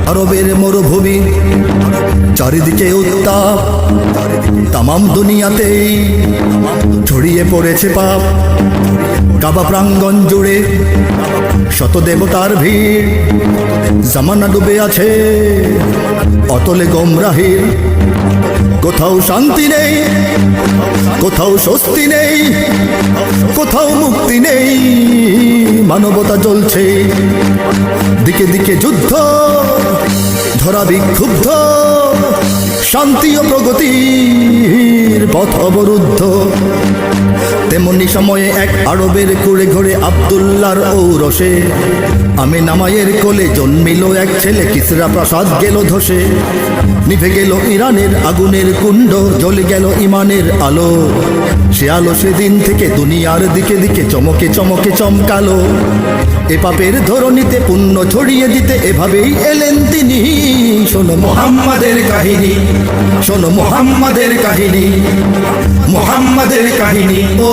আরবের মরুভূমি, চারিদিকে উত্তাপ, তামাম দুনিয়াতেই ছড়িয়ে পড়েছে পাপ। কাবা প্রাঙ্গণ জুড়ে শত দেবতার ভিড়, জামানা ডুবে আছে অতলে গোমরাহির। কোথাও শান্তি নেই, কোথাও স্বস্তি নেই, কোথাও মুক্তি নেই, মানবতা জ্বলছে দিকে দিকে যুদ্ধ, ধরা বিক্ষুব্ধ, শান্তি ও প্রগতির পথ অবরুদ্ধ। তেমনি সময়ে এক আরবের কুড়ে ঘরে আব্দুল্লাহর ঔরসে আমিনা মায়ের কোলে জন্মিল এক ছেলে। কিসরা প্রাসাদ গেল ধসে, নিভে গেল ইরানের আগুনের কুণ্ড, জ্বলে গেল ইমানের আলো। সে আলো সেদিন থেকে দুনিয়ার দিকে দিকে চমকে চমকে চমকালো। এ পাপের ধরণীতে পুণ্য ছড়িয়ে দিতে এভাবেই এলেন তিনি। শোনো মুহাম্মাদের কাহিনী, শোনো মুহাম্মাদের কাহিনী, মুহাম্মাদের কাহিনী। ও